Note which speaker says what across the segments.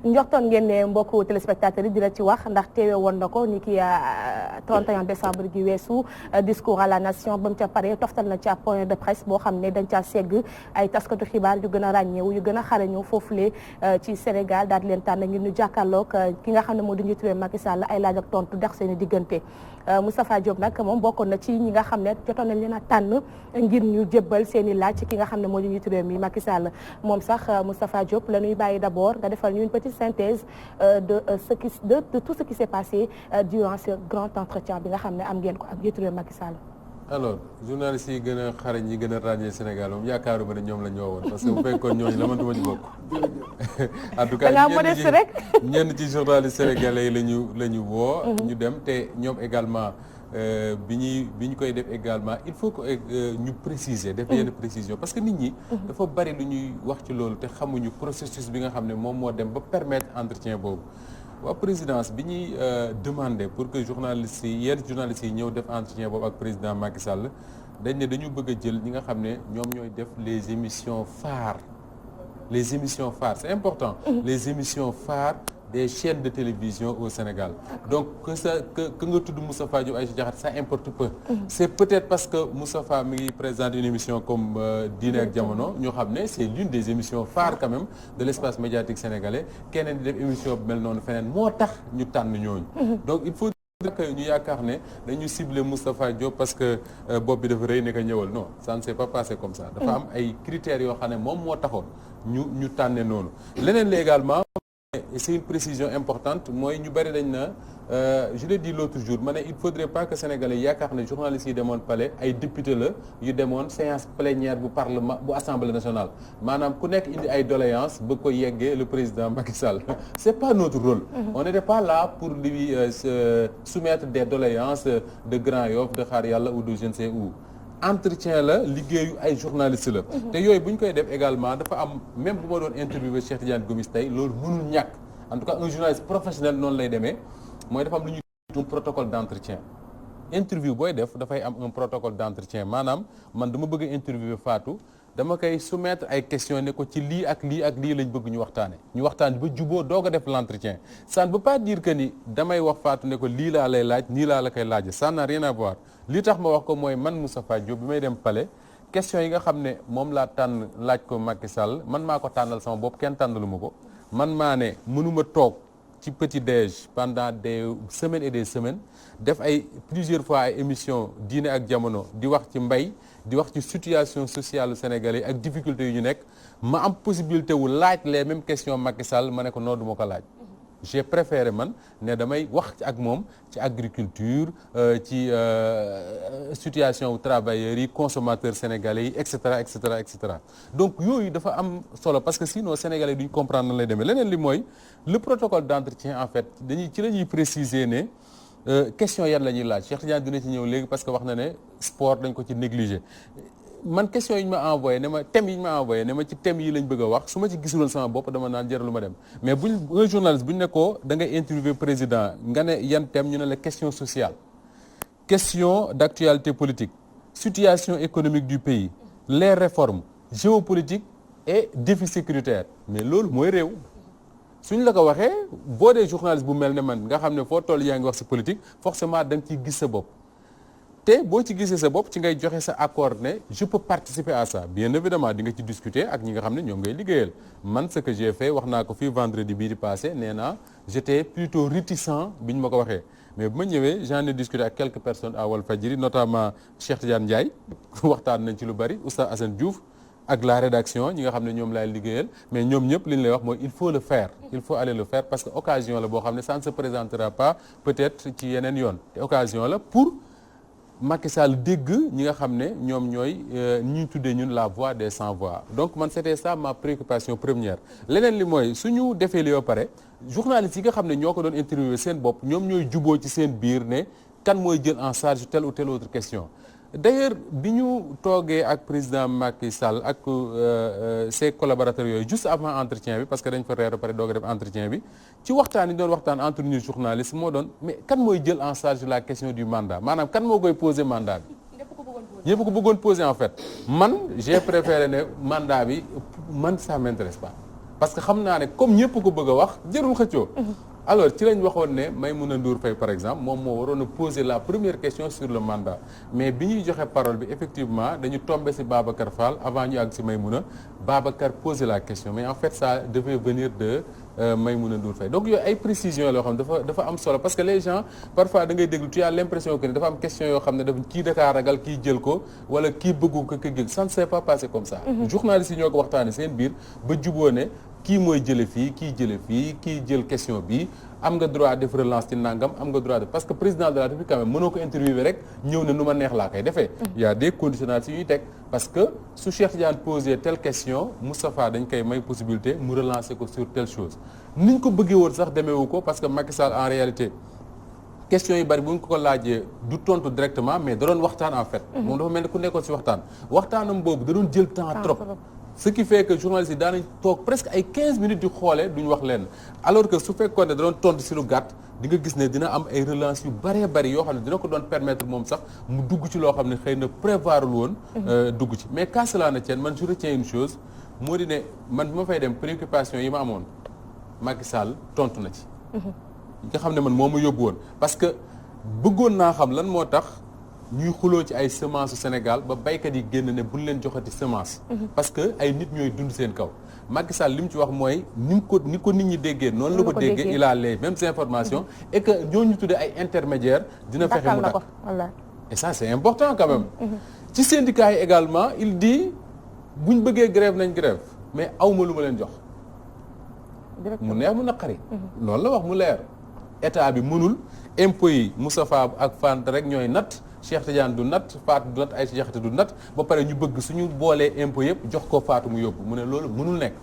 Speaker 1: njortoon ngeen ne mbokku téléspectateurs yi dina ci wax ndax teewe woon na ko ni ki 31 décembre gi weesu discours à la nation ba mu ca pare toftal na ca point de presse boo xam ne dañ caa segg ay taskatu xibaar yu gën a ràññeewu yu gën a xarañu foofule ci Sénégal daal di leen tànn ngir ñu jàkkaarloog ki nga xam ne moo di njiitu réew Macky Sall ay laaj ak tontu dex seen i diggante Moustapha Diop nag moom bokkoon na ci ñi nga xam ne jotoon nañ leen a tànn ngir ñu jébbal seen i laaj ci ki nga xam ne moo di njiitu réew mi Macky Sall moom sax Moustapha Diop la ñuy bàyyi d'abord nga defal ñu une petite synthèse de tout ce qui s'est passé durant ce grand entretien bi nga xam ne am ngeen ko ak njiitu réew Macky Sall.
Speaker 2: alors journalistes yi gën a xarañ yi gën a ràññee Sénégal moom yaakaaruma ne ñoom la ñu woowoon parce que bu fekkoon ñooñu la man duma ci bokk. en tout cas ñenn ci journalistes sénégalais yi la ñu woo. ñu dem te ñoom également bi ñu koy def également il faut que ñu préciser def yenn précision parce que nit ñi. dafa bari lu ñuy wax ci loolu te xamuñu processus bi nga xam ne moom moo dem ba permettre entretien boobu. waa présidence bi ñuy demandé pour que yenn journalistes yi ñëw def entretien boobu ak président Macky Sall dañ ne dañu bëgg a jël ñi nga xam ne ñoom ñooy def les émissions phares c'est important. Les émissions phares des chaînes de télévision au Sénégal donc que nga tudd Moustapha Diop Aïcha Diakhaté ça importe peu. C'est peut-être parce que Moustapha mi ngi présente une émission comme Diine ak Jamono ñoo xam ne c'est l'une des émissions phares quand même de l'espace médiatique sénégalais keneen di def émission bu mel noonu feneen moo tax ñu tànn ñooñu. Donc il faut que ñu yaakaar ne dañu cibler Moustapha Diop parce que bopp bi dafa rëy ne ko ñëwal non ça ne s'est pas passé comme ça. dafa am ay critères yoo xam ne moom moo taxoon ñu tànne noonu leneen la également. Et c'est une précision importante mooy ñu bari dañ na je l'ai dit l'autre jour ma ne il faudrait pas que sénégalais yaakaar ne journalistes yi demoon palais ay député la yu demoon séance plénière bu parlement bu assemblée nationale maanaam ku nekk indi ay doléances bëgg ko yeggee le président Macky Sall c'est pas notre rôle. On n'était pas là pour lui soumettre des doléances de Grand Yoff de Xaar Yàlla ou de je ne sais où. Entretien la liggéeyu ay journalistes la te yooyu bu ñu koy def également dafa am même bu ma doon interviewé Cheikh Tidiane Gomis tey loolu mënul ñàkk en tout cas un journaliste professionnel noonu lay demee mooy dafa am lu ñuy un protocole d'entretien interview booy def dafay am un protocole d'entretien maanaam man dama bëgg a interviewer Fatou dama koy soumettre ay questions ne ko ci lii ak lii ak lii lañ bëgg ñu waxtaan ba juboo doog a def l'entretien ça ne veut pas dire que ni damay wax Fatou ne ko lii laa lay laaj nii laa la koy laaj ça n'a rien à voir li tax ma wax ko mooy man Moustapha Diop bi may dem palais question yi nga xam ne moom laa tànn laaj ko Macky Sall man maa ko tànnal sama bopp kenn tànnalu ma ko man maa ne mënuma toog ci petit déj pendant des semaines et des semaines def ay plusieurs fois ay émissions Diine ak Jamono di wax ci mbay di wax ci situation sociale sénégalais ak difficultés yu ñu nekk ma am possibilité wu laaj les mêmes questions Macky Sall ma ne ko non du ma ko laaj. J'ai préféré man ne damay wax ak moom ci agriculture ci situation travailleurs yi consommateurs sénégalais yi et cetera et cetera et cetera donc yooyu dafa am solo parce que sinon sénégalais duñ comprendre nan lay demee leneen li mooy le protocole d'entretien en fait ci la ñuy préciser ne question yan la ñuy laaj Cheikh Tidiane dina ci ñëw léegi parce que wax na ne sport dañ ko ci négliger man question yi ñu ma envoyé ne ma thèmes yi ñu ma envoyé ne ma ci thèmes yi lañ bëgg a wax su ma ci gisuloon sama bopp dama naan jaralu ma dem mais un journaliste buñ ne ko da ngay interviewer président nga ne yan thème ñu ne la question sociale question d'actualité politique situation économique du pays les réformes géopolitique et défis sécuritaires mais loolu mooy réew suñ la ko waxee boo dee journaliste bu mel ne man nga xam ne foo toll yaa ngi wax ci politique forcément da nga ciy gis sa bopp te boo ci gisee sa bopp ci ngay joxe sa accord ne je peux participer à ça bien évidemment di nga ci discuter ak ñi nga xam ne ñoom ngay liggéeyal man ce que j'ai fait wax naa ko fii vendredi bii di passé nee naa j'étais plutôt réticent bi ñu ma ko waxee mais bu ma ñëwee j'en ai discuté ak quelques personnes à Walfadjri notamment Cheikh Tidiane Ndiaye waxtaan nañ ci lu bari Oustaz Assane Diouf ak la rédaction ñi nga xam ne ñoom laay liggéeyal mais ñoom ñëpp li ñu lay wax mooy il faut le faire il faut aller le faire parce que occasion la boo xam ne ça ne se présentera pas peut-être ci yeneen yoon te occasion la pour Macky Sall dégg ñi nga xam ne ñoom ñooy ñi ñu tuddee ñun la voix des sans voix donc man c'était ça ma préoccupation première leneen li mooy suñu defee li ba pare journalistes yi nga xam ne ñoo ko doon interviewé seen bopp ñoom ñooy juboo ci seen biir ne kan mooy jël en charge telle ou telle autre question d'ailleurs bi ñu toogee ak président Macky Sall ak ses collaborateurs yooyu juste avant entretien bi parce que dañ fa reer ba pare doog a def entretien bi ci waxtaan yi doon waxtaan entre ñu journalistes moo doon mais kan mooy jël en charge la question du mandat maanaam kan moo koy poser mandat bi ñëpp ko bëggoon poser en fait man j'ai préféré ne mandat bi man ça m'intéresse pas parce que xam naa ne comme ñëpp ko bëgg a wax jërul xëccoo. alors ci lañ waxoon ne Maïmouna Ndour Faye par exemple moom moo waroon a poser la première question sur le mandat mais bi ñuy joxe parole bi effectivement dañu tombé ci Babacar Fall avant ñu àgg ci Maïmouna Babacar poser la question mais en fait ça devait venir de Maïmouna Ndour Faye donc yooyu ay précisions yoo xam ne dafa am solo parce que les gens parfois da ngay déglu tu as l'impression que dafa am question yoo xam ne dafa kii dakaa ragal kii jël ko wala kii bëggu ko kii ça ne s'est pas passé comme ça. journalistes yi ñoo ko waxtaanee seen biir ba juboo ne kii mooy jële fii kii jële fii kii jël question bi am nga droit def relance ci nangam am nga droit de parce que président de la République quand même mënoo ko interviewer rek ñëw ne nu ma neex laa koy defee. il y a des conditionnalités yu ñuy teg parce que su Cheikh Tidiane posé telle question Moustapha dañ koy may possibilité mu relancer ko sur telle chose ni ñu ko bëggee woon sax demeewu ko parce que Macky Sall en réalité question yi bari bu ñu ko laajee du tontu directement mais da doon waxtaan en fait. moom dafa mel ni ku nekkoon ci waxtaanam boobu da doon jël temps trop. ce qui fait que journalistes yi daanañ toog presque ay 15 minutes di xoolee duñ wax leen alors que su fekkoon ne da doon tontu ci lu gàtt di nga gis ne dina am ay relance yu bëree bëri yoo xam ne dina ko doon permettre moom sax mu dugg ci loo xam ne xëy na prévoirul woon dugg ci mais qu'à cela ne tienne man je retiens une chose moo di ne man bi ma fay dem préoccupation yi ma amoon Macky Sall tontu na ci nga xam ne man moo ma yóbbu woon parce que bëggoon naa xam lan moo tax ñuy xuloo ci ay semence Sénégal ba baykat yi génn ne buñ leen joxati semence parce que ay nit ñooy dund seen kaw Macky Sall li mu ci wax mooy ni ko nit ñi déggee noonu la ko déggee il a les mêmes informations et que ñooñu tuddee ay intermédiaires dina fexe mu dakk et ça c'est important quand même ci syndicat yi également il dit buñ bëggee grève nañ grève mais awma lu ma leen jox mu neex mu naqari loolu la wax mu leer état bi mënul impôts yi Moustapha ak Fanta rek ñooy natt Cheikh Tidiane du nat Fatou du nat ay si jaxate du nat ba pare ñu bëgg suñu boolee impôt yëpp jox ko Fatou mu yóbbu mu ne loolu mënul nekk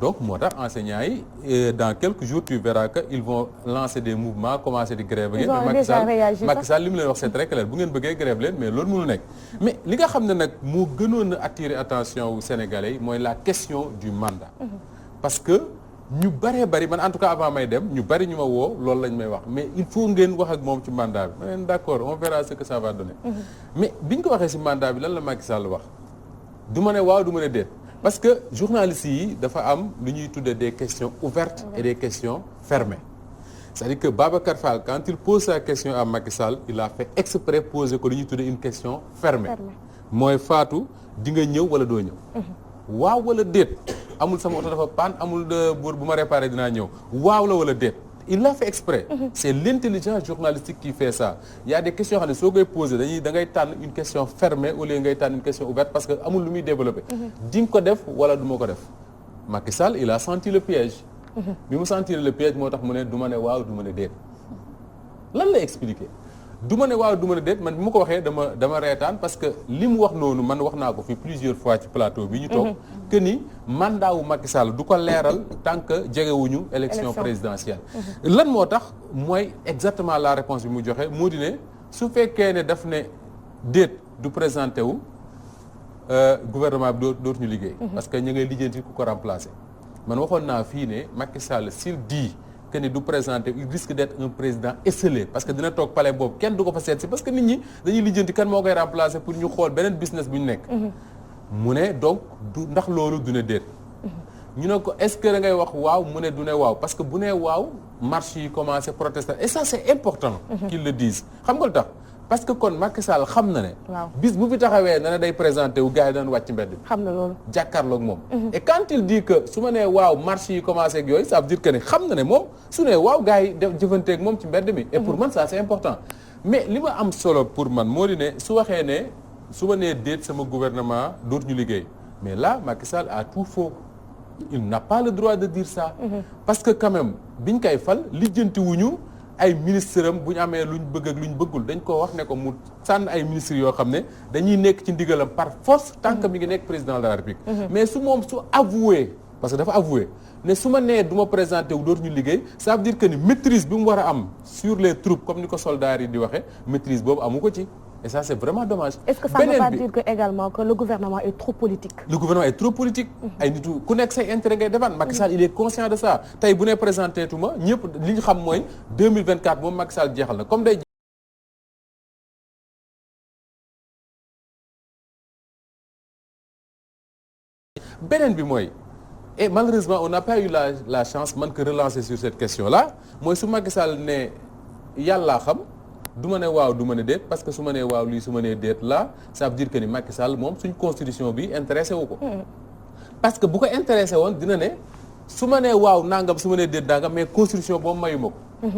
Speaker 2: donc moo tax enseignants yi dans quelques jours tu verras que ils vont lancer des mouvements commencer di grève ngeen mais Macky Sall li mu leen wax c'est très clair bu ngeen bëggee grève leen mais loolu mënul nekk mais li nga xam ne nag moo gënoon a attirer attention wu Sénégalais yi mooy la question du mandat parce que ñu bëree bëri man en tout cas avant may dem ñu bëri ñu ma woo loolu lañ may wax mais il faut ngeen wax ak moom ci mandat bi ma leen d'accord on verra ce que ça va donner mais biñ ko waxee ci mandat bi lan la Macky Sall wax du ma ne waaw du ma ne déet parce que journalistes yi dafa am lu ñuy tuddee des questions ouvertes et des questions fermées c'est-à-dire que Babacar Fall quand il pose sa question à Macky Sall il a fait exprès poser ko lu ñuy tuddee une question fermée mooy Fatou di nga ñëw wala doo ñëw waaw wala déet amul sama oto dafa panne amul buur bu ma réparé dinaa ñëw waaw la wala déet il l'a fait exprès c'est l'intelligence journalistique qui fait ça il y a des questions xam ne soo koy posé da ngay tànn une question fermée au lieu ngay tànn une question ouverte parce que amul lu muy développé di nga ko def wala du ma ko def Macky Sall il a senti le piège bi mu sentir le piège moo tax mu ne du ma ne waaw du ma ne déet lan lay expliquer du ma ne waaw du ma ne déet man bi ma ko waxee dama reetaan parce que li mu wax noonu man wax naa ko fi plusieurs fois ci plateau bi ñu toog que ni mandat wu Macky Sall du ko leeral tant que jegewuñu élection présidentielle lan moo tax mooy exactement la réponse bi mu joxe moo di ne su fekkee ne daf ne déet du présenté wu gouvernement bi dootuñu liggéey parce que ñu ngay lijjanti ku ko remplacer man waxoon naa fii ne Macky Sall s'il dit que ni du présenter il risque d'être un président esselé parce que dina toog palais boobu kenn du ko fa seet si parce que nit ñi dañuy lijjanti kan moo koy remplacer pour ñu xool beneen business bu ñu nekk mu ne donc du ndax loolu du ne déet ñu ne ko est-ce que da ngay wax waaw mu ne du ne waaw parce que bu ne waaw marche yi commencé protester et ça c'est important qu'ils le disent xam nga lu tax parce que kon Macky Sall xam na ne bis bu fi taxawee na ne day présenté wu gars yi dañ wàcc mbedd bi
Speaker 1: xam na loolu
Speaker 2: jàkkaarloog moom et quand il dit que su ma nee waaw marche yi commencé ak yooyu ça veut dire que ne xam na ne moom su ne waaw gars yi def jëfanteeg moom ci mbedd mi et pour man ça c'est important mais li ma am solo pour man moo di ne su waxee ne su ma nee déet sama gouvernement dootuñu liggéey mais là Macky Sall a tout faux il n'a pas le droit de dire ça parce que quand même biñ koy fal lijjanti wuñu ay ministres am bu ñu amee luñ bëgg ak luñ bëggul dañ ko wax ne ko mu sànn ay ministres yoo xam ne dañuy nekk ci ndigalam par force tant que mi ngi nekk président de la République mais su moom su avoué parce que dafa avoué ne su ma nee du ma présenté wu dootuñu liggéey ça veut dire que ni maîtrise bi mu war a am sur les troupes comme ni ko soldats yi di waxee maîtrise boobu amu ko ci et ça c'est vraiment dommage.
Speaker 1: Est-ce que ça ne veut pas dire que également que le gouvernement est trop politique?
Speaker 2: Le gouvernement est trop politique. ay nitu ku nekk say intérêt ngay defaan. Macky Sall il est conscient de ça tey bu ne présenté tuma ñëpp li ñu xam mooy 2024 moom Macky Sall jeexal na comme day. beneen bi mooy et malheureusement on n'a pas eu la chance man que relancer sur cette question là mooy su Macky Sall ne yàllaa xam du ma ne waaw du ma ne déet parce que su ma nee waaw lii su ma nee déet là ça veut dire que ni Macky Sall moom suñ constitution bi intéressé wu ko. parce que bu ko intéressé woon dina ne su ma nee waaw nangam su ma nee déet nangam mais constitution boobu mayu ma ko.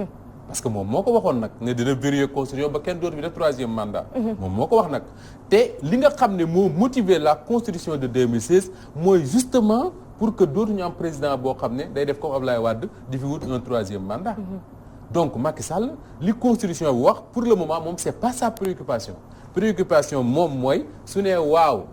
Speaker 2: parce que moom moo ko waxoon nag ne dina vérifier constitution ba kenn dootu bi def 3e mandat. moom moo ko wax nag te li nga xam ne moo motiver la constitution de 2016 mooy justement pour que dootuñu am président boo xam ne day def comme Abdoulaye Wade di fi wut un 3e mandat. donc Macky Sall li constitution bi wax pour le moment moom c'est pas sa préoccupation moom mooy su nee waaw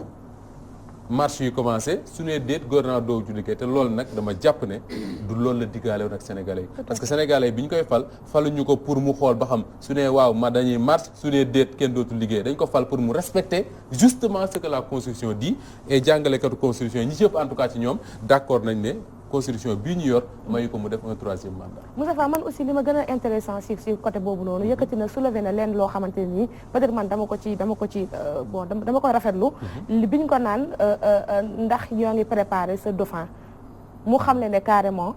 Speaker 2: marche yi commencé su nee déet gouvernement doo ju liggéey te loolu nag dama jàpp ne du loolu la diggaale woon ak sénégalais yi parce que sénégalais yi bi ñu koy fal faluñu ko pour mu xool ba xam su nee waaw ma dañuy marche su nee déet kenn dootul liggéey dañ ko fal pour mu respecter justement ce que la constitution dit et jàngalekatu constitution yi ñi ci ëpp en tout cas ci ñoom d'accord nañ ne constitution bii ñu yor mayu ko mu def un 3e mandat.
Speaker 1: Moustapha man aussi li ma gën a intéressant si côté boobu noonu yëkkati na soulevé na leen loo xamante nii peut-être man dama ko ci bon dama koy rafetlu. bi ñu ko naan ndax ñoo ngi préparer ce dauphin mu xam ne carrément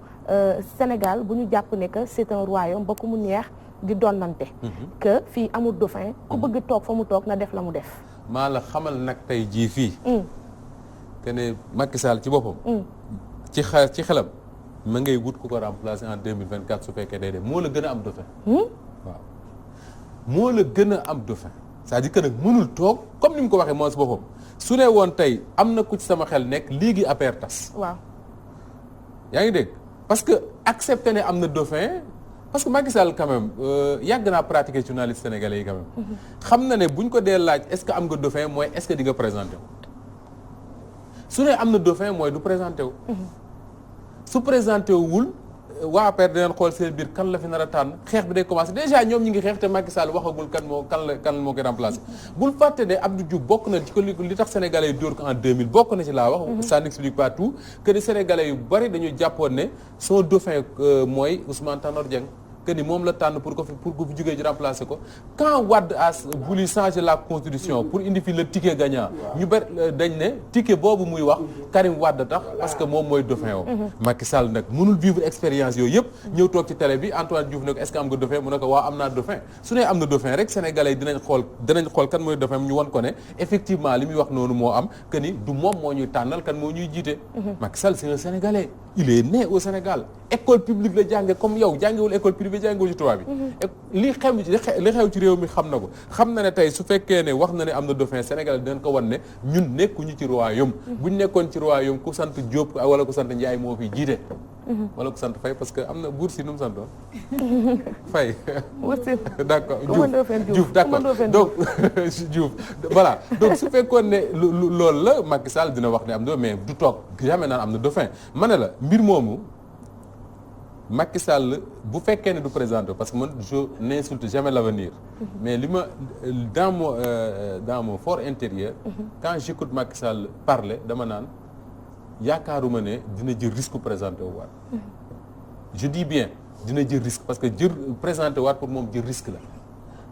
Speaker 1: Sénégal bu ñu jàpp ne que c'est un royaume ba ku mu neex di donnante. que fii amul dauphin ku bëgg toog fa mu toog na def la mu def.
Speaker 2: maa la xamal nag tey jii fii. que ne Macky Sall ci boppam. ci xelam ma ngay wut ku ko remplacer en 2024 su fekkee day dem moo la gën a am dauphin. waaw moo la gën a am dauphin c'est-à-dire que nag mënul toog comme ni mu ko waxee moom si boppam su ne woon tey am na ku ci sama xel nekk léegi APR tas.
Speaker 1: waaw
Speaker 2: yaa ngi dégg parce que accepter ne am na dauphin parce que Macky Sall quand même yàgg naa pratiquer journaliste sénégalais yi quand même. xam na ne buñ ko dee laaj est-ce que am nga dauphin mooy est-ce que di nga présenté wu. su ne am na dauphin mooy du présenté wu. su présenté wul waa APR dinañ xool seen biir kan la fi nar a tànn xeex bi day commencé déjà ñoom ñi ngi xeex te Macky Sall waxagul kan moo koy remplacé. bul fàtte ne Abdou Diouf bokk na ci ko li tax sénégalais yi dóor ko en 2000 bokk na ci laa wax. ça n'explique pas tout que ni sénégalais yu bari dañu jàppoon ne son dauphin mooy Ousmane Tanor Dieng. que ni moom la tànn pour que fi jógee ji remplacer ko quand Wade a voulu changer la constitution pour indi fi le ticket gagnant ñu bari dañ ne ticket boobu muy wax Karim Wade tax parce que moom mooy dauphin woo Macky Sall nag mënul vivre expérience yooyu yëpp ñëw toog ci télé bi Antoine Diouf ne ko est-ce que am nga dauphin mu ne ko waaw am naa dauphin su ne am na dauphin rek sénégalais yi dinañ xool kan mooy dauphin ñu won ko ne effectivement li muy wax noonu moo am que ni du moom moo ñuy tànnal kan moo ñuy jiite Macky Sall c'est un sénégalais il est né au Sénégal école publique la jànge comme yow jàngewul école privée jàngewul ci tubaab bi li xew ci réew mi xam na ko xam na ne tey su fekkee ne wax na ne am na dauphin Sénégal dinañ ko wan ne ñun nekkuñu ci royaume buñ nekkoon ci royaume ku sant Diop wala ku sant Ndiaye moo fi jiite wala ku sant Faye parce que am na buur si nu mu santoon Faye d'accord Diouf d'accord donc Diouf voilà donc su fekkoon ne loolu la Macky Sall dina wax ne am na mais du toog jamais naan am na dauphin ma ne la mbir moomu Macky Sall bu fekkee ne du présenté parce que man je n'insulte jamais l'avenir mais li ma dans mon fort intérieur quand j'écoute Macky Sall parler dama naan yaakaaruma ne dina jël risque présenté wu waat je dis bien dina jël risque parce que jël présenté waat pour moom jël risque la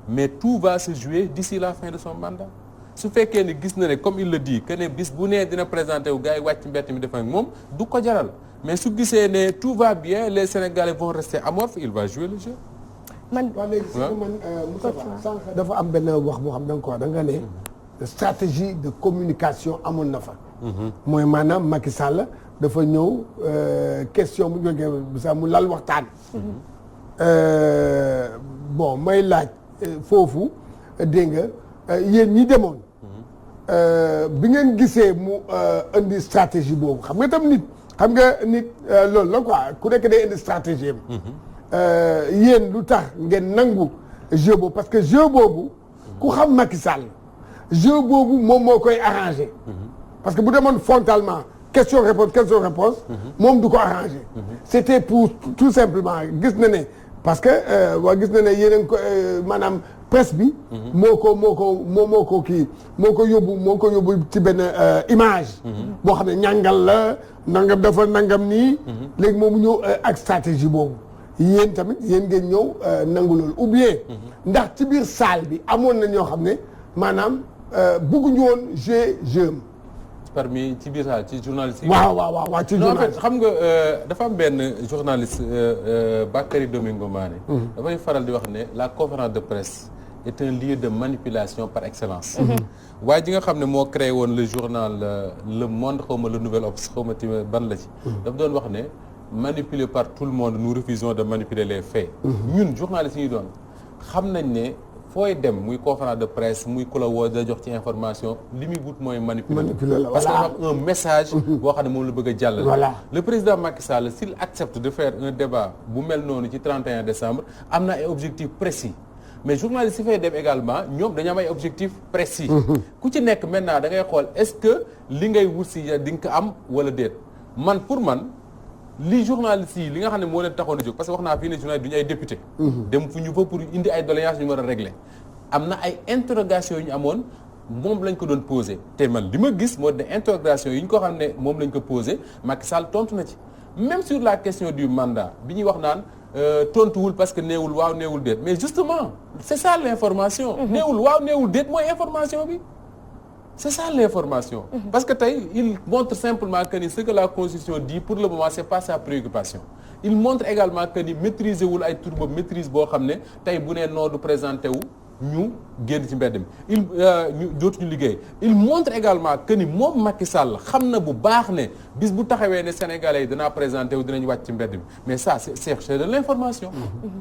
Speaker 2: mais tout va se jouer d'ici la fin de son mandat su fekkee ne gis na ne comme il le dit que ne bis bu nee dina présenté wu gars yi wàcc mbett mi def ak moom du ko jaral mais su gisee ne tout va bien les Sénégalais vont rester amorphes il va jouer le jeu.
Speaker 3: waaw léegi surtout man Moustapha sànq dafa am benn wax boo xam da nga ko wax da nga ne stratégie de communication amoon na fa. mooy maanaam Macky Sall dafa ñëw question bu ñu jógee mu lal waxtaan. bon may laaj foofu dégg nga yéen ñi demoon. bi ngeen gisee mu indi stratégie boobu xam nga tam nit. xam nga nit loolu la quoi ku nekk day indi stratégie am. yéen lu tax ngeen nangu jeu boobu parce que jeu boobu ku xam Macky Sall jeu boobu moom moo koy arrangé. parce que bu demoon frontalement question réponse moom du ko arrangé. c'était pour tout simplement gis na ne parce que waa gis na ne yeneen ko maanaam presse bi. moo ko yóbbu ci benn image. boo xam ne ñàngal la nangam dafa nangam nii. léegi moom ñëw ak stratégie boobu yéen tamit yéen ngeen ñëw nangu loolu ou bien. ndax ci biir salle bi amoon na ñoo xam ne maanaam bëgguñu woon jeu.
Speaker 2: parmi ci biir saal ci journaliste yi.
Speaker 3: waaw ci journaliste
Speaker 2: xam nga dafa am benn journaliste Bakary Domingo Mané. dafay faral di wax ne la conférence de presse est un lieu de manipulation par excellence. waaye ji nga xam ne moo créé woon le journal Le Monde xaw ma le Nouvel Obs xaw ma tamit ban la ci. daf doon wax ne manipulé par tout le monde nous refusons de manipuler les faits. ñun journalistes yi doon xam nañ ne. fooy dem muy conférence de presse muy ku la woo da jox ci information li muy wut mooy manipuler parce que dafa am un message boo xam ne moom la bëgg a jàllale le président Macky Sall s'il accepte de faire un débat bu mel noonu ci 31 décembre am na ay objectifs précis mais journalistes yi fay dem également ñoom dañu am ay objectifs précis ku ci nekk maintenant da ngay xool est-ce que li ngay wut si di nga ko am wala déet man pour man li journalistes yi li nga xam ne moo leen taxoon a jóg parce que wax naa fii ne journalistes du ñu ay député dem fu ñu fa pour indi ay doléances ñu war a régler am na ay interrogations yu ñu amoon moom lañ ko doon posé te man li ma gis moo de interrogation yi ñu ko xam ne moom lañ ko posé Macky Sall tontu na ci même sur la question du mandat bi ñuy wax naan tontuwul parce que neewul waaw neewul déet mais justement c'est ça l'information neewul waaw neewul déet mooy information bi c'est ça l'information. Parce que tey il montre simplement que ni ce que la Constitution dit pour le moment c'est pas sa préoccupation. Il montre également que ni maîtriser wul ay tur boobu maîtrise boo xam ne tey bu nee noo du présenté wu ñu génn ci mbedd mi ñu dootuñu liggéey. Il montre également que ni moom Macky Sall xam na bu baax ne bis bu taxawee ne Sénégalais yi danaa présenté wu dinañ wàcc ci mbedd mi mais ça c'est de l'information.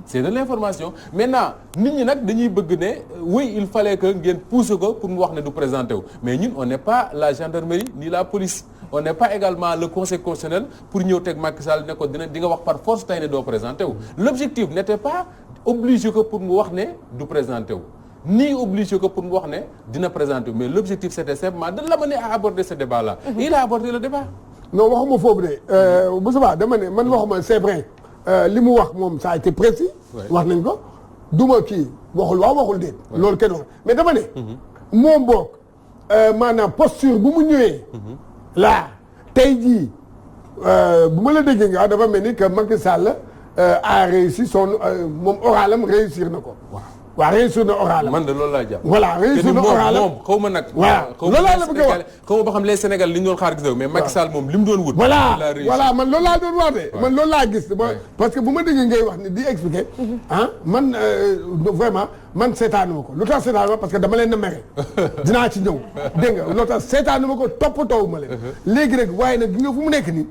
Speaker 2: C'est de l'information maintenant nit ñi nag dañuy bëgg ne oui il fallait que ngeen pousser ko pour mu wax ne du présenté wu mais ñun on n'est pas la gendarmerie ni la police on n'est pas également le conseil constitutionnel pour ñëw teg Macky Sall ne ko di nga wax par force tey ne doo présenté wu. L'objectif n'était pas obligé ko pour mu wax ne du présenté wu ni obligé ko pour mu wax ne dina présenté wu mais l'objectif c'était simplement de l'amener à aborder ce débat-là. Il a abordé le débat.
Speaker 3: non waxuma foofu de Moussa dama ne man waxuma c'est vrai li mu wax moom ça a été précis. wax nañ ko duma kii waxul waaw waxul déet. loolu kenn wax mais dama ne. moom boog maanaam posture bu mu ñëwee. là tey jii bu ma la déggee nga dafa mel ni que Macky Sall a réussi son moom oralam réussir na ko. waaw réussir na oralam.
Speaker 2: man de loolu laa jàpp.
Speaker 3: voilà réussir na oralam
Speaker 2: moom xaw ma nag.
Speaker 3: waaw loolu laa la bëgg a wax
Speaker 2: xaw ma ba xam les Sénégal li ñu doon xaar gis mais Macky Sall moom li mu doon wut.
Speaker 3: voilà man loolu laa doon wax de. man loolu laa gis parce que bu ma déggee ngay wax ni di expliquer. man vraiment man seetaanu ma ko lu tax seetaanu ma parce que dama leen na mere. dinaa ci ñëw dégg nga lu tax seetaanu ma ko toppatoo ma leen. léegi rek waaye nag gi nga fu mu nekk nii.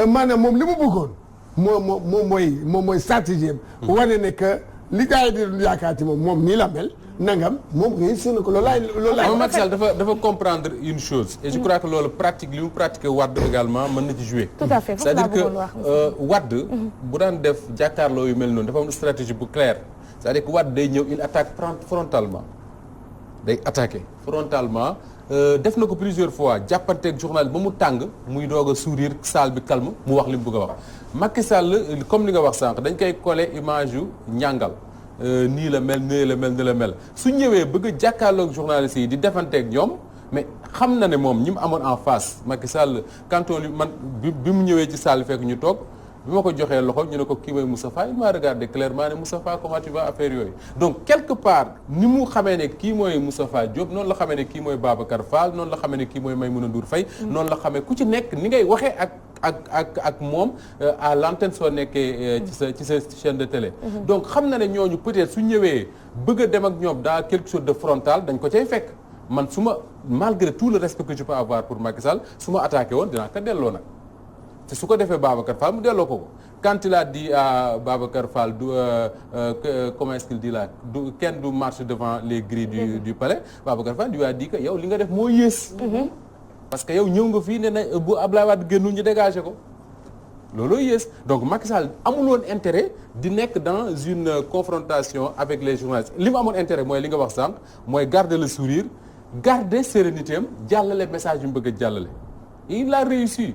Speaker 3: maanaam moom li mu bëggoon. moom mooy stratégie am. wane ne que li gars yi di yaakaar ci moom nii la mel. nangam moom réussir na ko loolu laay.
Speaker 2: Macky Sall dafa comprendre une chose. et je crois que loolu pratique li mu pratiquer Wade également mën na ci jouer.
Speaker 1: tout à fait
Speaker 2: c'est-à-dire que Wade. bu daan def jàkkaarloo yu mel noonu dafa am stratégie bu claire. c'est-à-dire que Wade day ñëw il attaque frontalement day attaquer frontalement def na ko plusieurs fois jàppanteeg journal ba mu tàng muy doog a sourire salle bi calme mu wax li mu bëgg a wax. Macky Sall comme li nga wax sànq dañ koy coller image yu ñàngal nii la mel nii la mel nii la mel su ñëwee bëgg a jàkkaarloog journalistes yi di defanteeg ñoom mais xam na ne moom ñi mu amoon en face Macky Sall quand on man bi mu ñëwee ci salle fekk ñu toog. bi ma ko joxee loxo ñu ne ko kii mooy Moustapha il m'a regardé clairement ne Moustapha comment tu vas affaire yooyu donc quelque part ni mu xamee ne kii mooy Moustapha Diop noonu la xamee ne kii mooy Babacar Fall noonu la xamee ne kii mooy Maïmouna Ndour Faye noonu la xamee ku ci nekk ni ngay waxee ak moom à l'antenne soo nekkee ci sa chaîne de télé donc xam na ne ñooñu peut-être su ñëwee bëgg a dem ak ñoom dans quelque chose de frontal dañ ko cay fekk man su ma malgré tout le respect que je peux avoir pour Macky Sall su ma attaqué woon dinaa ko delloo nag te su ko defee Babacar Fall mu delloo ko quand il a dit à Babacar Fall du comment est-ce qu'il dit là du kenn du marche devant les grilles du palais Babacar Fall lui a dit que yow li nga def moo yées. parce que yow ñëw nga fii ne na bu Ablaye Wade génnul ñu dégagé ko looloo yées donc Macky Sall amul woon intérêt di nekk dans une confrontation avec les journalistes li mu amoon intérêt mooy li nga wax sànq mooy garder le sourire garder sérénité am jàllale message yu mu bëgg a jàllale il a réussi.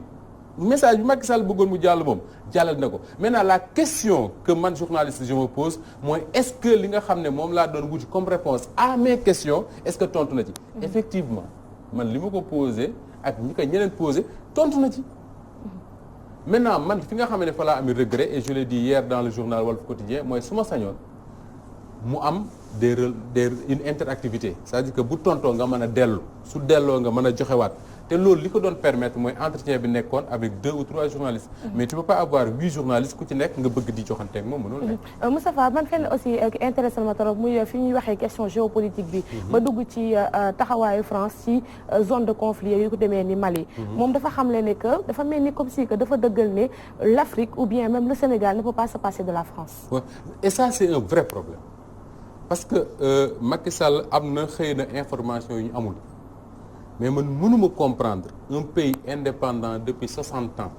Speaker 2: message bi Macky Sall bëggoon mu jàll moom jàllal na ko maintenant la question que man journaliste je me pose mooy est-ce que li nga xam ne moom laa doon wuti comme réponse à mes questions est-ce que tontu na ci. effectivement man li ma ko posé ak ñi ko ñeneen posé tontu na ci. maintenant man fi nga xam ne fa laa am regret et je l'ai dit hier dans le journal Walf Quotidien mooy su ma sañoon mu am une interactivité c'est-à-dire que bu tontoo nga mën a dellu su delloo nga mën a joxewaat te loolu li ko doon permettre mooy entretien bi nekkoon avec 2 ou 3 journalistes mais tu peux pas avoir 8 journalistes ku ci nekk nga bëgg di joxanteeg moom mënul nekk.
Speaker 1: Moustapha man fenn aussi intéressé na ma trop muy fi ñuy waxee question géopolitique bi ba dugg ci taxawaayu France ci zone de conflit yu ko demee ni Mali moom dafa xamle ne que dafa mel ni comme si que dafa dëggal ne l'Afrique ou bien même le Sénégal ne peut pas se passer de la France.
Speaker 2: Ouais. Et ça c'est un vrai problème parce que Macky Sall am na xëy na information yu ñu amul mais man mënuma comprendre un pays indépendant depuis 60 ans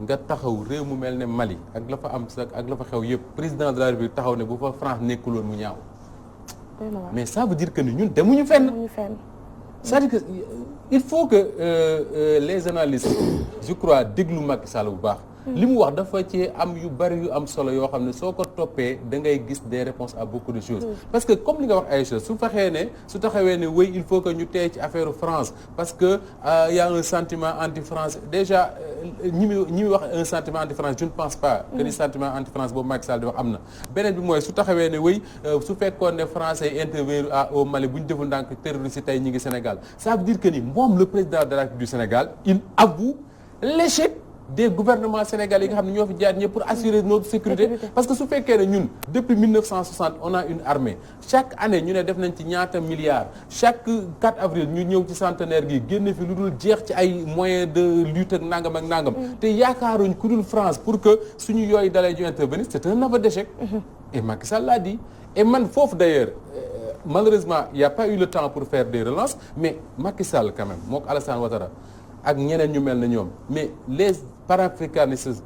Speaker 2: nga taxaw réew mu mel ne Mali ak la fa am sax ak la fa xew yëpp président de la République taxaw ne bu fa France nekkuloon mu ñaaw mais ça veut dire que ni ñun demuñu fenn. c'est-à-dire que il faut que les analystes je crois déglu Macky Sall bu baax. li mu wax dafa ci am yu bari yu am solo yoo xam ne soo ko toppee da ngay gis des réponses à beaucoup de choses. parce que comme li nga wax Aïcha su taxawee ne oui il faut que ñu tey ci affaire France parce que y a un sentiment anti-France déjà ñi muy wax un sentiment anti-France je ne pense pas. que ni sentiment anti-France boobu Macky Sall di wax am na. beneen bi mooy su taxawee ne oui su fekkoon ne français yi intervenir au Mali bu ñu deful ndànk terroriste yi tey ñi ngi Sénégal ça veut dire que ni moom le président de la République du Sénégal il avoue l'échec des gouvernements sénégalais yi nga xam ne ñoo fi jaar ñëpp pour assurer notre sécurité parce que su fekkee ne ñun depuis 1960 on a une armée chaque année ñu ne def nañ ci ñaata milliards chaque 4 avril ñu ñëw ci centenaire gi génn fi lu dul jeex ci ay moyens de lutte ak nangam ak nangam te yaakaaruñ ku dul France pour que suñu yooyu dalay ñu intervenir c'est un aveu d'échec et Macky Sall l'a dit et man foofu d'ailleurs malheureusement il y a pas eu le temps pour faire des relances mais Macky Sall quand même mook Alassane Ouattara ak ñeneen ñu mel na ñoom mais les panafricanistes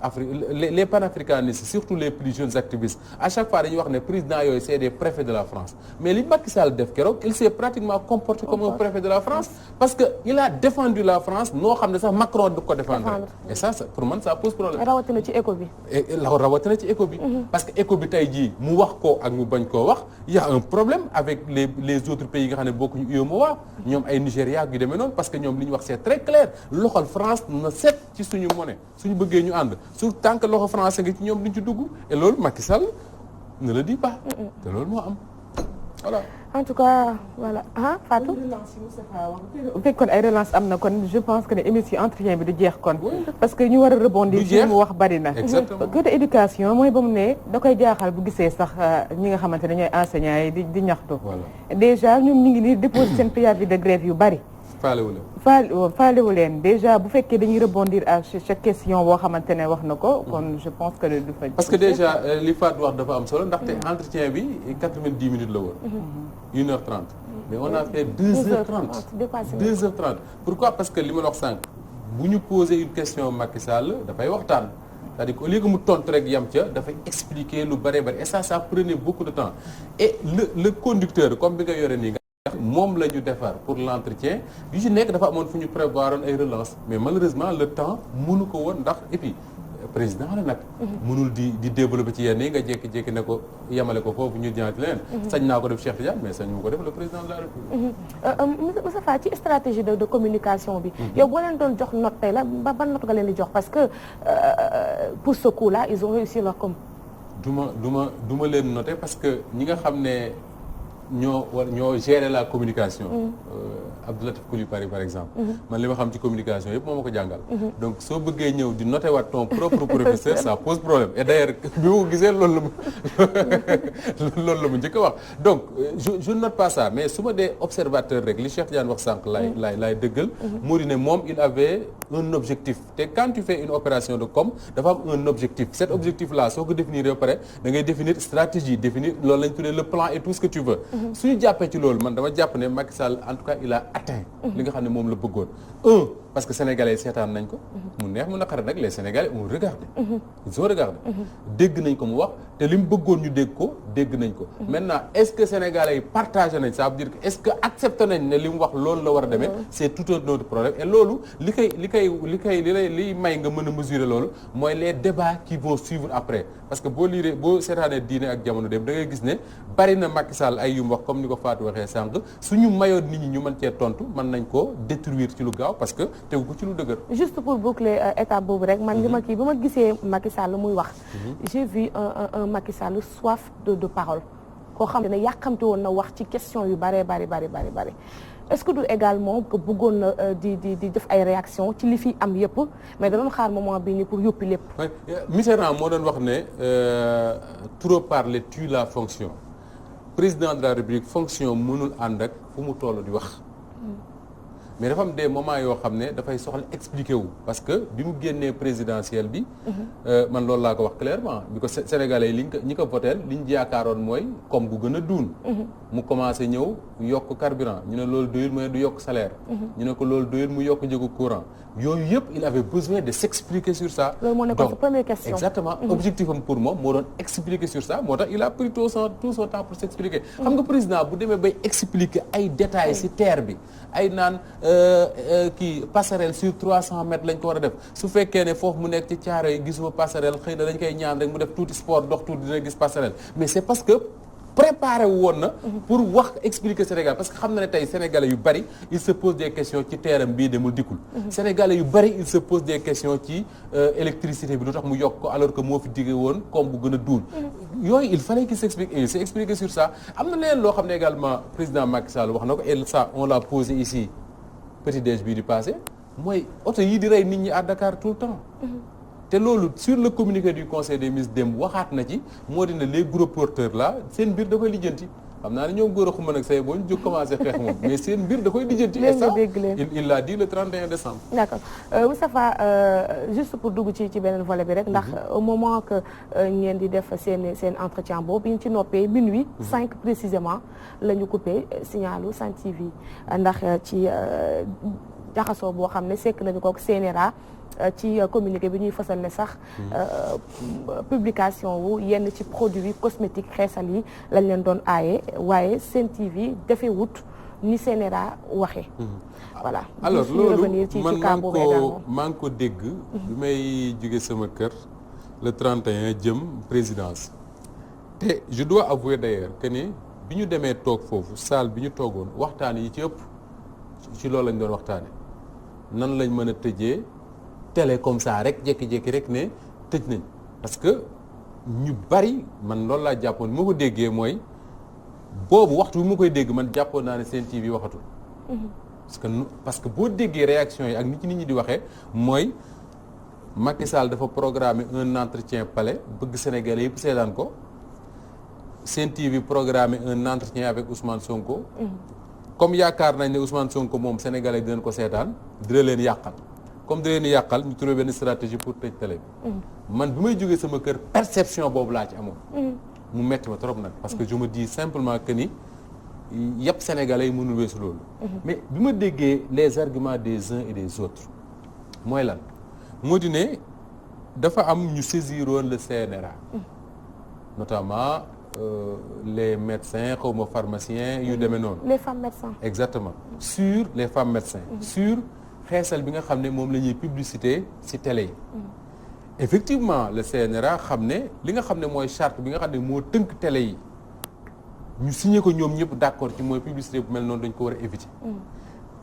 Speaker 2: les panafricanistes surtout les plus jeunes activistes à chaque fois dañuy wax ne président yooyu c'est des préfets de la France mais li Macky Sall def keroog il s'est pratiquement comporté comme un préfet de la France parce que il a défendu la France noo xam ne sax Macron du ko défendre et ça pour man ça pose problème
Speaker 1: rawatina ci éco bi
Speaker 2: rawatina ci éco bi parce que éco bi tey jii mu wax ko ak mu bañ koo wax il y a un problème avec les autres pays yi nga xam ne bokkuñu UEMOA ñoom ay Nigéria yu demee noonu parce que ñoom li ñu wax c'est très clair loxol France na set ci suñu monnaie suñu bëggee ñu ànd sur tant que loxo français nga ci ñoom duñ ci dugg et loolu Macky Sall ne le dit pas te loolu moo am voilà.
Speaker 1: en tout cas voilà Fatou.
Speaker 4: bu fekkoon ay relance am na kon je pense que ne émission entretien bi du jeex kon. parce que ñu war a rebondir ci mu wax bari na.
Speaker 2: exactement
Speaker 4: côté éducation mooy ba mu ne da koy jaaxal bu gisee sax ñi nga xamante ne ñooy enseignants yi di ñaxtu. déjà ñoom ñu ngi nii déposer seen préavis de grève yu bari. faalewu leen déjà bu fekkee dañuy rebondir à chaque question boo xamante ne wax na ko kon je pense que du fa.
Speaker 2: parce que déjà li Fatou wax dafa am solo ndaxte entretien bi 90 minutes la woon. 1h30. mais on a fait 2h30. 2h30 pourquoi parce que li ma la wax sànq bu ñu poser une question Macky Sall dafay waxtaan. c'est-à-dire que au lieu que mu tontu rek yam ca dafay expliquer lu bare bare et ça prenait beaucoup de temps et le conducteur comme bi nga yore nii. moom la ñu defar pour l'entretien yu ci nekk dafa amoon fu ñu prévoir ay relance mais malheureusement le temps mënu ko woon ndax et puis président la nag mënul di développer ci yenn yi nga jékki-jékki ne ko yemale ko foofu ñu jaanti leen sañ naa ko def Cheikh Tidiane mais sañ mu ko def le président de la République.
Speaker 1: Moustapha ci stratégie de communication bi yow boo leen doon jox note tey la ban note nga leen di jox parce que pour ce coup là ils ont réussi leur com.
Speaker 2: du ma leen noter parce que ñi nga xam ne ñoo gérer la communication. Abdou Latif Coulibaly par exemple. man li ma xam ci communication yëpp moo ma ko jàngal. donc soo bëggee ñëw di noter waat ton propre professeur ça pose problème et d'ailleurs bi ma ko gisee loolu la mu njëkk a wax donc je note pas ça mais su ma dee observateur rek li Cheikh Tidiane wax sànq laay dëggal. moo di ne moom il avait un objectif te quand tu fais une opération de com dafa am un objectif cet objectif là soo ko définir ba pare da ngay définir stratégie définir loolu lañ tuddee le plan et tout ce que tu veux. suñu jàppee ci loolu man dama jàpp ne Macky Sall en tout cas il a atteint li nga xam ne moom la bëggoon parce que sénégalais yi seetaan nañ ko mu neex mu naqari nag les sénégalais ont regardé ils ont regardé dégg nañ ko mu wax te li mu bëggoon ñu dégg nañ ko maintenant est-ce que sénégalais yi partagé nañ ça veut dire que est-ce que accepté nañ ne li mu wax loolu la war a demee c'est tout un autre problème et loolu li may nga mën a mesurer loolu mooy les débats qui vont suivre après parce que boo seetaanee diine ak jamono dem da ngay gis ne bari na Macky Sall ay yu mu wax comme ni ko Fatou waxee sànq suñu mayoon nit ñi ñu mën cee tontu mën nañ ko détruire ci lu gaaw parce que tegu ko ci lu dëgër.
Speaker 1: juste pour boucler étape boobu rek man li ma kii ba ma gisee Macky Sall muy wax. j'ai vu un Macky Sall soif de parole koo xam ne yàqamte woon na wax ci question yu bari est-ce que du également que bëggoon na di def ay réaction ci li fi am yëpp mais da doon xaar moment bii nii pour yóppi lépp.
Speaker 2: Mitterrand moo doon wax ne trop parler tue la fonction président de la République fonction mënul ànd ak fu mu toll di wax. mais dafa am des moments yoo xam ne dafay soxla expliquer wu parce que bi mu génnee présidentielle bi. man loolu laa ko wax clairement bi ko Sénégalais yi ñi ko voteel li ñu yaakaaroon mooy comme gu gën a duun. mu commencé ñëw yokk carburant ñu ne loolu doyul mooy du yokk salaire. ñu ne ko loolu doyul mu yokk njëgu courant yooyu yëpp il avait besoin de s'expliquer sur ça.
Speaker 1: loolu moo nekkoon sa première question.
Speaker 2: exactement objectif am pour moom moo doon expliquer sur ça moo tax il a pris tout son temps pour s'expliquer. xam nga président bu demee bay expliquer ay détails ci terre bi ay naan. kii passerelle sur 300 mètres lañ ko war a def su fekkee ne foofu mu nekk ci caaro yi gisuma passerelle xëy na dañ koy ñaan rek mu def tuuti sport dox tuuti dina gis passerelle mais c'est parce que préparé woon na pour wax expliquer Sénégal parce que xam na ne tey sénégalais yu bari il se pose des questions ci teeram bii demul dikkul sénégalais yu bari il se pose des questions ci électricité bi lu tax mu yokk ko alors que moo fi digge woon comme bu gën a duul yooyu il fallait qu'il s'explique et il s'est expliqué sur ça am na leen loo xam ne également président Macky Sall wax na ko et ça on l'a posé ici petit déj bii di passé mooy oto yii di rey nit ñi à Dakar tout le temps te loolu sur le communiqué du conseil des ministres démb waxaat na ci moo dina les gros porteurs là seen mbir da koy lijjanti xam naa ne ñoom góor a xuma nag say boo ñu jóg commencé xeex moom mais seen mbir da koy lijjanti et ça il l'a dit le 31 décembre
Speaker 1: d'accord Moustapha juste pour dugg ci beneen volet bi rek ndax au moment que ngeen di def seen entretien boobu bi ñu ci noppee minuit 5 précisément la ñu coupé signalu Sen TV ndax ci jaxasoo boo xam ne sekk nañu ko CNRA ci communiqué bi ñuy fësal ne sax publication wu yenn ci produits cosmétiques xeesal yi lañ leen doon aaye waaye Sen TV dafee wut ni CNRA waxee. voilà
Speaker 2: alors loolu maa ngi ko dégg. bi may jóge sama kër le 31 jëm présidence. te je dois avouer d'ailleurs que ni bi ñu demee toog foofu salle bi ñu toogoon waxtaan yi ci ëpp ci loolu lañ doon waxtaane nan lañ mën a tëjee télé comme ça rek jékki-jékki rek ne tëj nañ parce que ñu bari man loolu laa jàppoon moo ko déggee mooy boobu waxtu bi ma koy dégg man jàppoon naa ne Sen TV waxatul parce que boo déggee réaction yi ak nit ñi di waxee mooy Macky Sall dafa programmer un entretien palais bëgg Sénégalais yëpp seetaan ko Sen TV programmer un entretien avec Ousmane Sonko comme yaakaar nañ ne Ousmane Sonko moom Sénégalais dinañ ko seetaan dina leen yàqal comme dina leen yàqal ñu trouvé benn stratégie pour tëj télé bi man bi may jógee sama kër perception boobu laa ci amoon mu metti ma trop nag parce que je me dis simplement que ni yëpp Sénégalais yi mënul weesu loolu mais bi ma déggee les arguments des uns et des autres mooy lan moo di ne dafa am ñu saisiroon le CNRA notamment les médecins xaw ma pharmaciens yu demee noonu.
Speaker 1: les femmes médecins.
Speaker 2: exactement sur les femmes médecins. sur xeesal bi nga xam ne moom la ñuy publicité ci télé yi. effectivement le CNRA xam ne li nga xam ne mooy charte bi nga xam ne moo tënk télé yi ñu signé ko ñoom ñëpp d'accord ci mooy publicité bu mel noonu dañ ko war a éviter.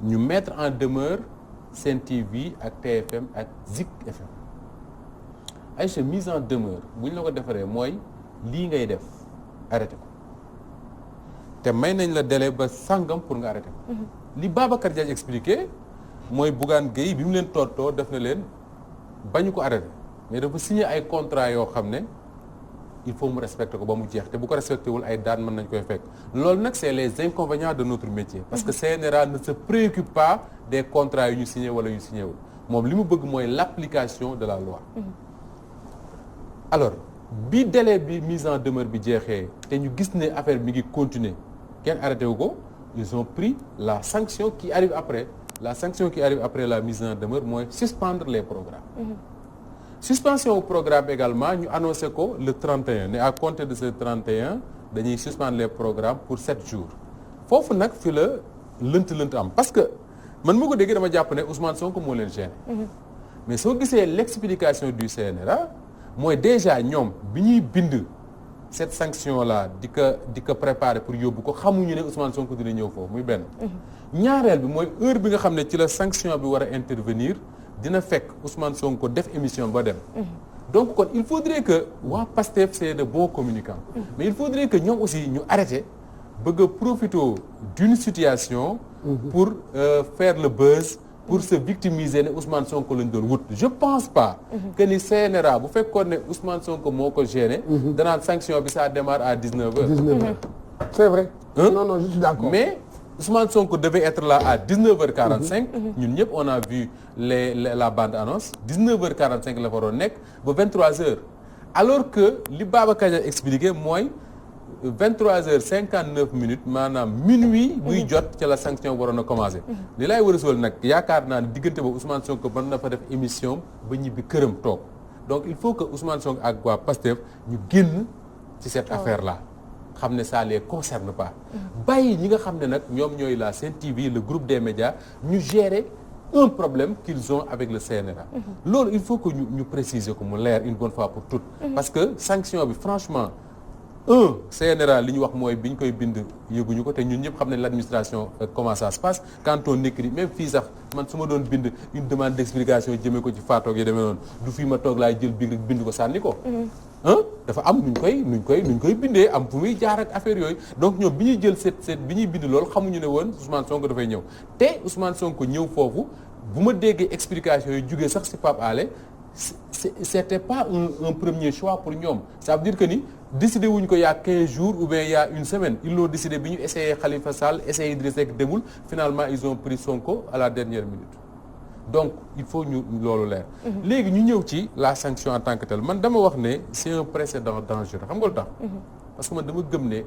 Speaker 2: ñu mettre en demeure Sen TV ak TFM ak Zik FM. Aïcha mise en demeure bu ñu la ko defaree mooy lii ngay def. arrêté ko te may nañ la délai ba sàngam pour nga arrêté ko li Babacar Diagne expliqué mooy Bougane Gueye bi mu leen tontoo def na leen bañu ko arrêté mais dafa signé ay contrat yoo xam ne il faut mu respecter ko ba mu jeex te bu ko respecté wul ay daan mën nañ koy fekk loolu nag c'est les inconvénients de notre métier parce que CNRA ne se préoccupe pas des contrats yu ñu signé wala yu signé wul moom li mu bëgg mooy l'application de la loi alors bi délai bi mise en demeure bi jeexee te ñu gis ne affaire bi ngi continuer kenn arrêté wu ko ils ont pris la sanction qui arrive après la mise en demeure mooy suspendre les programmes suspension au programme également ñu annoncé ko le 31 ne à compter de ce 31 dañuy suspendre les programmes pour 7 jours foofu nag fi la lënt am parce que man moo ko déggee dama jàpp ne Ousmane Sonko moo leen gêné mais soo gisee l'explication du CNRA mooy déjà ñoom bi ñuy bind cette sanction là di ko préparer pour yóbbu ko xamuñu ne Ousmane Sonko dina ñëw foofu muy benn ñaareel bi mooy heure bi nga xam ne ci la sanction bi war a intervenir dina fekk Ousmane Sonko def émission ba dem donc kon il faudrait que waa PASTEF c'est de bons communicants mais il faudrait que ñoom aussi ñu arrêté bëgg a profiter d'une situation pour faire le buzz pour se victimiser ne Ousmane Sonko lañ doon wut je pense pas que ni CNRA bu fekkoon ne Ousmane Sonko moo ko gêné danaan sanction bi ça démarre à 19h.
Speaker 3: 19h c'est vrai. non je suis d'accord.
Speaker 2: Mais Ousmane Sonko devait être là à 19h45. ñun ñëpp on a vu la bande annonce 19h45 la fa doon nekk ba 23h alors que li Babacar a expliqué mooy 23h59 maanaam minuit. buy jot ca la sanction waroon a commencé. li laay war a sool nag yaakaar naa ne diggante ba Ousmane Sonko mën na fa def émission ba ñibbi këram toog donc il faut que Ousmane Sonko ak waa Pastef ñu génn ci cette affaire là. xam ne ça les concerne pas bàyyi ñi nga xam ne nag ñoom ñooy la Sen TV le groupe des médias ñu gérer un problème qu'ils ont avec le CNRA loolu il faut que ñu préciser ko mu leer une bonne fois pour toutes parce que sanction bi franchement CNRA li ñu wax mooy bi ñu koy bind yëguñu ko te ñun ñëpp xam ne l'administration comment ça se passe quand on écrit même fii sax man su ma doon bind une demande d'explication jëmee ko ci faatoog yi demee noonu du fii ma toog laay jël biig rek bind ko sànni ko dafa am nuñ koy bindee am fu muy jaar ak affaire yooyu donc ñoom bi ñuy jël seet bi ñuy bind loolu xamuñu ne woon Ousmane Sonko dafay ñëw te Ousmane Sonko ñëw foofu bu ma déggee explication yi jugee sax ci Pape Alé c'était pas un premier choix pour ñoom ça veut dire que ni décidé wuñ ko il y a 15 jours ou bien il y a une semaine ils l'ont décidé bi ñu essayé Khalifa Sall essayé Idrissa Seck demul finalement ils ont pris Sonko à la dernière minute donc il faut ñu loolu leer léegi ñu ñëw ci la sanction en tant que telle man dama wax ne c'est un précédent dangereux xam nga lu tax parce que man dama gëm ne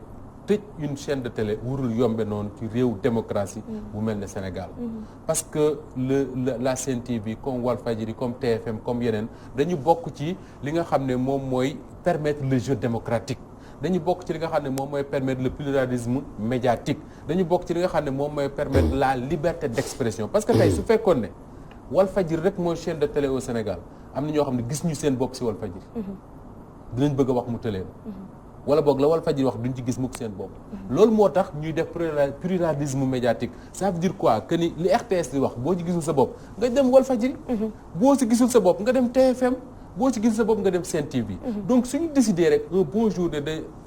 Speaker 2: tëj une chaîne de télé wurul yombe noonu ci réew démocratie bu mel ne Sénégal parce que la Sen TV comme Walfadjri comme TFM comme yeneen dañu bokk ci li nga xam ne moom mooy permettre le jeu démocratique dañu bokk ci li nga xam ne moom mooy permettre le pluralisme médiatique dañu bokk ci li nga xam ne moom mooy permettre la liberté d'expression parce que tey su fekkoon ne Walfadjri rek mooy chaîne de télé au Sénégal am na ñoo xam ne gis ñu seen bopp ci Walfadjri dinañ bëgg a wax mu tëlee wala boog la Walfadjri wax duñ ci gis mukk seen bopp loolu moo tax ñuy def pluralisme médiatique ça veut dire quoi que ni li RTS di wax boo ci gisul sa bopp nga dem Walfadjri boo ci gisul sa bopp nga dem TFM boo ci gisul sa bopp nga dem Sen TV donc suñu décider rek un bon jour de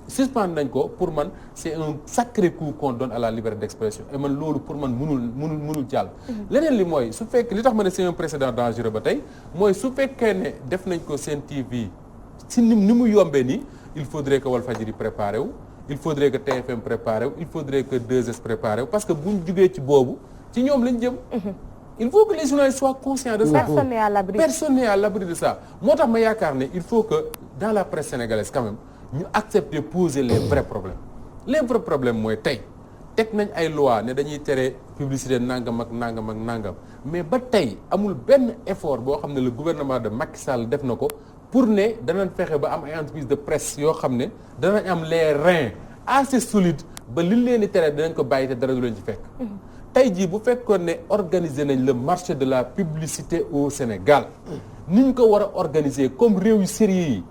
Speaker 2: suspendre nañ ko pour man c'est un sacré coup qu'on donne à la liberté d'expression et man loolu pour man mënul jàll leneen li mooy su fekk li tax ma ne c'est un précédent dangereux ba tey mooy su fekkee ne def nañ ko Sen TV si ni mu yombee nii il faudrait que Walfadjri préparé wu il faudrait que TFM préparé wu il faudrait que 2S préparé wu parce que buñ jugee ci boobu ci ñoom lañ jëm il faut que les journalistes soient conscients de ça personne n'est à l'abri de ça moo tax ma yaakaar ne il faut que dans la presse sénégalaise quand même ñu accepter poser les vrais problèmes mooy tey teg nañ ay loi ne dañuy tere publicité nangam ak nangam mais ba tey amul benn effort boo xam ne le gouvernement de Macky Sall def na ko pour ne danañ fexe ba am ay entreprise de presse yoo xam ne danañ am les reins assez solides ba liñ leen di tere danañ ko bàyyi te dara du leen ci fekk tey jii bu fekkoon ne organiser nañ le marché de la publicité au Sénégal niñ ko war a organiser comme réew yu sérieux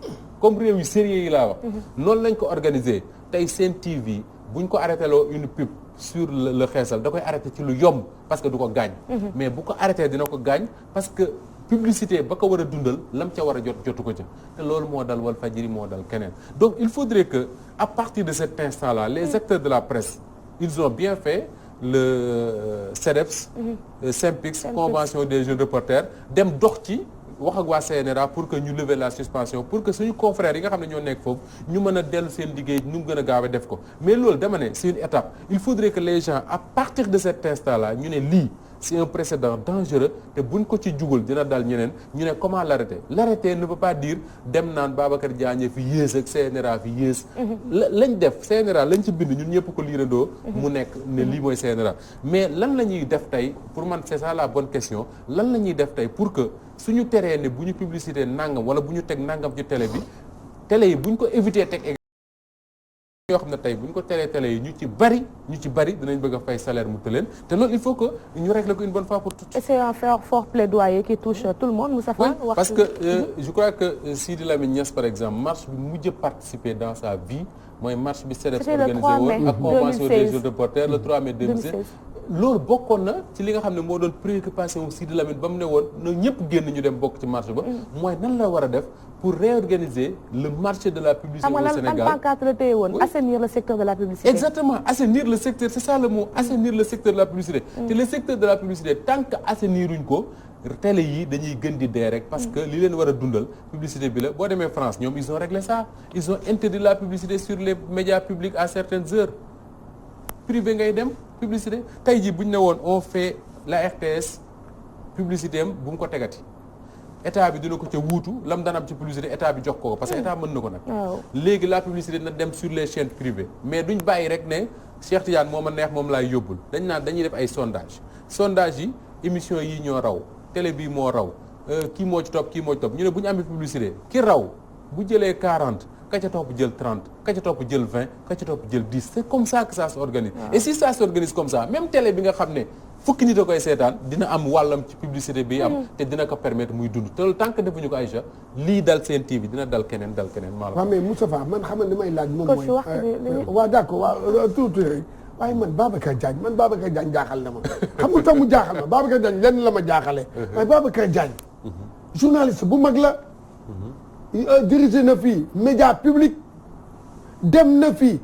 Speaker 2: yi laa wax noonu lañ ko organiser tey Sen TV buñ ko arrêté loo une pub sur le xeesal da koy arrêté ci lu yomb parce que du ko gaañ mais bu ko arrêté dina ko gaañ parce que publicité ba ko war a dundal lam ca war a jotu ko ca te loolu moo dal Walfadjri moo dal keneen donc il faudrait que à partir de cet instant là les acteurs de la presse ils ont bien fait le CEDEPS SYNPICS convention des jeunes reporters dem dox ci wax ak waa CNRA pour que ñu lever la suspension pour que suñu confrères yi nga xam ne ñoo nekk foofu ñu mën a dellu seen liggéey ñu gën a gaaw a def ko mais loolu dama ne c'est une étape il faudrait que les gens à partir de cet instant là ñu ne lii c'est un précédent dangereux te buñ ko ci jugul dina dal ñeneen ñu ne comment l'arrêter ne peut pas dire dem naan Babacar Diagne fi yées ak CNRA fi yées lañ def CNRA lañ ci bind ñun ñëpp ko liirandoo mu nekk ne lii mooy CNRA mais lan la ñuy def tey pour man c'est ça la bonne question lan la ñuy def tey pour que suñu teree ne bu ñu publicité nangam wala bu ñu teg nangam ci télé bi télé yi bu ñu ko éviter teg yoo xam ne tey bu ñu ko teree télé yi ñu ci bari dinañ bëgg a fay salaire mu tëleen te loolu il faut que ñu régler ko une bonne fois pour toutes.
Speaker 1: Et c'est un fort plaidoyer qui touche tout le monde Moustapha.
Speaker 2: Oui, parce que je crois que Sidi Lamine Niass par exemple marche bi mujj participer dans sa vie mooy marche bi CEDEPS organisé woon ak convention des jeunes reporters le 3 mai 2016 loolu bokkoon na ci li nga xam ne moo doon préoccupation Sidi Lamine ba mu ne woon na ñëpp génn ñu dem bokk ci marché ba. mooy nan la war a def pour réorganiser le marché de la publicité au Sénégal.
Speaker 1: xam nga lan pancarte la téye woon assainir le secteur de la publicité.
Speaker 2: exactement assainir le secteur c'est ça le mot assainir le secteur de la publicité. te le secteur de la publicité tant que assainiruñ ko. télé yi dañuy gën di dee rek parce que li leen war a dundal publicité bi la boo demee France ñoom ils ont réglé ça ils ont interdit la publicité sur les médias publics à certaines heures privé ngay dem publicité tey jii bu ñu ne woon on fait la RTS publicité am bu mu ko tegati état bi dina ko ca wuutu lam daan am ci publicité état bi jox ko parce que état mën na ko nag léegi la publicité na dem sur les chaînes privées mais duñ bàyyi rek ne Cheikh Tidiane moo ma neex moom laay yóbbul dañ naan dañuy def ay sondage yi émission yi ñoo raw télé bii moo raw kii moo ci topp ñu ne bu ñu amee publicité ki raw bu jëlee 40 ka ca topp jël 30 ka ca topp jël 20 ka ca topp jël 10 c'est comme ça que ça s'organise et si ça s'organise comme ça même télé bi nga xam ne fukki nit a koy seetaan dina am wàllam ci publicité bi am te dina ko permettre muy dund te tant que defuñu ko Aïcha lii dal seen TV dina dal keneen maa la
Speaker 3: waaw mais Moustapha man xam nga li may laaj moom mooy waaw d'accord waaw tuuti rek waaye man Babacar Diagne jaaxal na ma xam nga tax mu jaaxal ma Babacar Diagne lenn la ma jaaxalee waaye Babacar Diagne journaliste bu mag la dirigé na fii média public dem na fii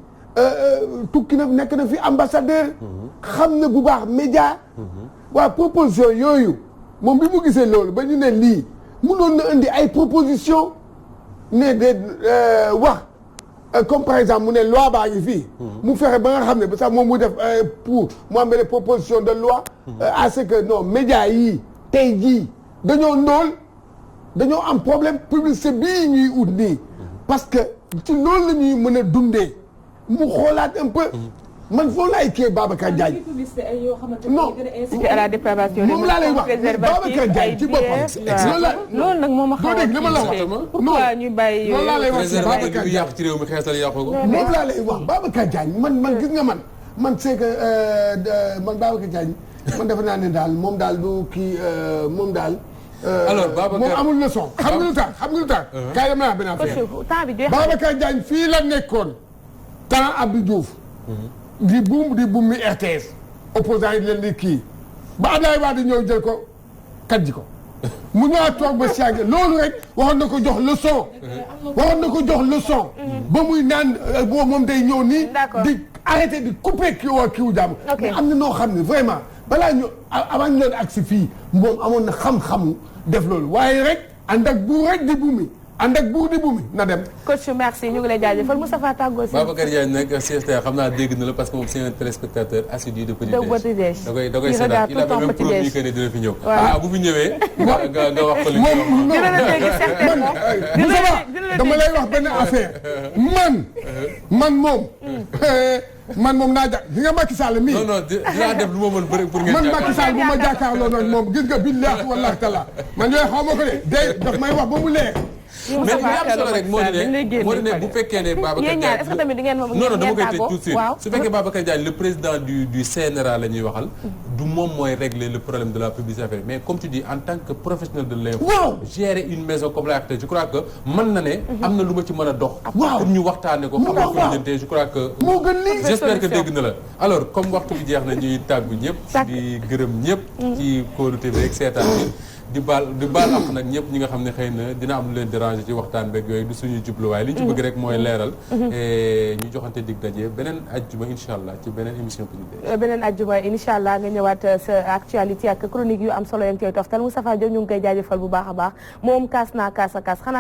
Speaker 3: tukki na nekk na fi ambassadeur xam na bu baax média waa proposition yooyu moom bi mu gisee loolu ba ñu ne lii mënoon na indi ay proposition ne de wax comme par exemple mu ne loi baa ngi fii mu fexe ba nga xam ne ba sax moom mu def pour mu am benn proposition de loi à ce que non média yi tey jii dañoo am problème publicité bii ñuy ut nii parce que ci loolu la ñuy mën a dundee mu xoolaat un peu man foo laay kii Babacar Diagne non
Speaker 4: à la dépravation
Speaker 3: moom laa lay wax Babacar Diagne ci boppam
Speaker 4: loolu nag moom a xaw a
Speaker 3: li ma la wax
Speaker 4: pourquoi ñuy bàyyi
Speaker 3: loolu laa lay wax
Speaker 2: Babacar Diagne yàq ci réew mi xeesal yàqu ko
Speaker 3: moom laa lay wax Babacar Diagne man gis nga man c'est que man Babacar Diagne man defe naa ne daal moom daal du kii moom daal
Speaker 2: alors Babacar
Speaker 3: moom amul leçon xam nga lu tax kaay dem naa benn affaire Babacar Diagne fii la nekkoon temps Abdou Diouf di buum mi RTS opposant yi leen di kii ba Abdoulaye Wade ñëw jël ko kat ji ko mu ñëwaat toog ba siàgge loolu rek waxoon na ko jox leçon ba muy naan boo moom day ñëw nii di arrêté di couper kiiwu jàmm mais am na noo xam ne vraiment balaa ñu avant ñu doon agsi fii moom amoon na xam-xamu def loolu waaye rek ànd ak buur rek di buumi ànd ak buur di buumi na dem.
Speaker 1: coach merci ñu ngi lay jaajëfal Moustapha tàggoo si.
Speaker 2: Babacar Diagne nag CST xam naa dégg na la parce que moom c'est un téléspectateur assidu de Petit Déj. da koy seetaan il avait même promis que ne dina fi ñëw. waaw bu fi ñëwee. nga wax ko li
Speaker 3: moom
Speaker 1: dina la dégg certainement.
Speaker 3: dama lay wax benn affaire man moom naa jàpp gis nga Macky Sall mii.
Speaker 2: non dinaa def lu ma mën bëri pour ngeen
Speaker 3: man Macky Sall bu ma jàkkaarloo nag moom gis nga billaahi wallaahi taala man yooyu xaw ma ko de day daf may wax ba mu leer.
Speaker 2: mais li am solo rek moo di ne bu fekkee ne Babacar Diagne
Speaker 1: est-ce que tamit di ngeen ma
Speaker 2: non dama koy tëj tout de suite su fekkee Babacar Diagne le président du CNRA la ñuy waxal du moom mooy régler le problème de la publicité mais comme tu dis en tant que professionnel de l'info gérer une maison comme la RT je crois que mën na ne am na lu ma ci mën a dox pour ñu waxtaane ko xam nga ko lijjantee je crois que
Speaker 3: moo gën lii
Speaker 2: j'espère que dégg na la alors comme waxtu bi jeex na ñuy tàggu ñëpp di gërëm ñëpp ci kóolute bi rek seetaan bi di baal ak nag ñëpp ñi nga xam ne xëy na dina am lu leen déranger ci waxtaan beeg yooyu du suñu jubluwaay li ñu ci bëgg rek mooy leeral ñu joxante dig daje beneen ajjuma incha allah ci beneen émission Petit Déj
Speaker 1: beneen ajjuma incha allah nga ñëwaat sa actualité ak chronique yu am solo ya ngi koy toftal Moustapha Diop ñu ngi koy jaajëfal bu baax a baax moom kaas naa kaas a kaas xanaa